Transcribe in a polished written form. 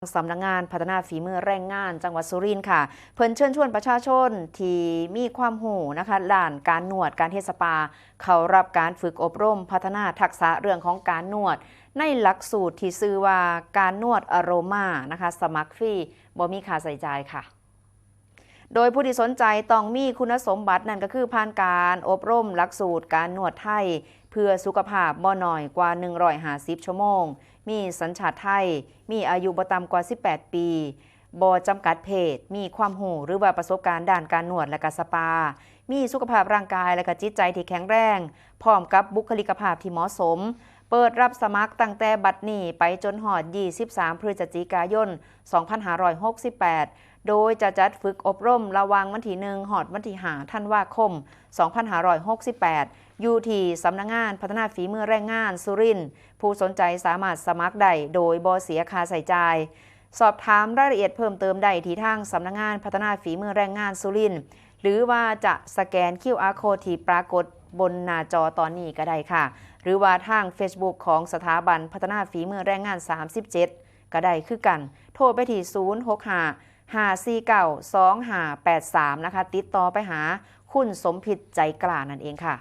สำนักงานพัฒนาฝีมือแรงงานจังหวัดสุรินทร์ค่ะเพิ่นเชิญชวนประชาชนที่มีความหูนะคะด้านการนวดการเทศสปาเข้ารับการฝึกอบรมพัฒนาทักษะเรื่องของการนวดในหลักสูตรที่ชื่อว่าการนวดอโรมานะคะสมัครฟรีบ่มีค่าใช้จ่ายค่ะโดยผู้ที่สนใจต้องมีคุณสมบัตินั่นก็คือผ่านการอบรมหลักสูตรการนวดไทยเพื่อสุขภาพบ่น้อยกว่า150ชั่วโมงมีสัญชาติไทยมีอายุบ่ต่ำกว่า18ปีบ่จำกัดเพศมีความรู้หรือว่าประสบการณ์ด้านการนวดและก็สปามีสุขภาพร่างกายและก็จิตใจที่แข็งแรงพร้อมกับบุคลิกภาพที่เหมาะสมเปิดรับสมัครตั้งแต่บัดนี้ไปจนฮอด23พฤศจิกายน2568โดยจะจัดฝึกอบรมระหว่างวันที่1ฮอดวันที่5ธันวาคม2568อยู่ที่สำนักงานพัฒนาฝีมือแรงงานสุรินทร์ผู้สนใจสามารถสมัครได้โดยบ่เสียค่าใช้จ่ายสอบถามรายละเอียดเพิ่มเติมได้ที่ทางสำนักงานพัฒนาฝีมือแรงงานสุรินทร์หรือว่าจะสแกน QR Code ที่ปรากฏบนหน้าจอตอนนี้ก็ได้ค่ะหรือว่าทาง Facebook ของสถาบันพัฒนาฝีมือแรงงาน37ก็ได้คือกันโทรไปที่065 549 2583นะคะติดต่อไปหาคุณสมพิษใจกล้านั่นเองค่ะ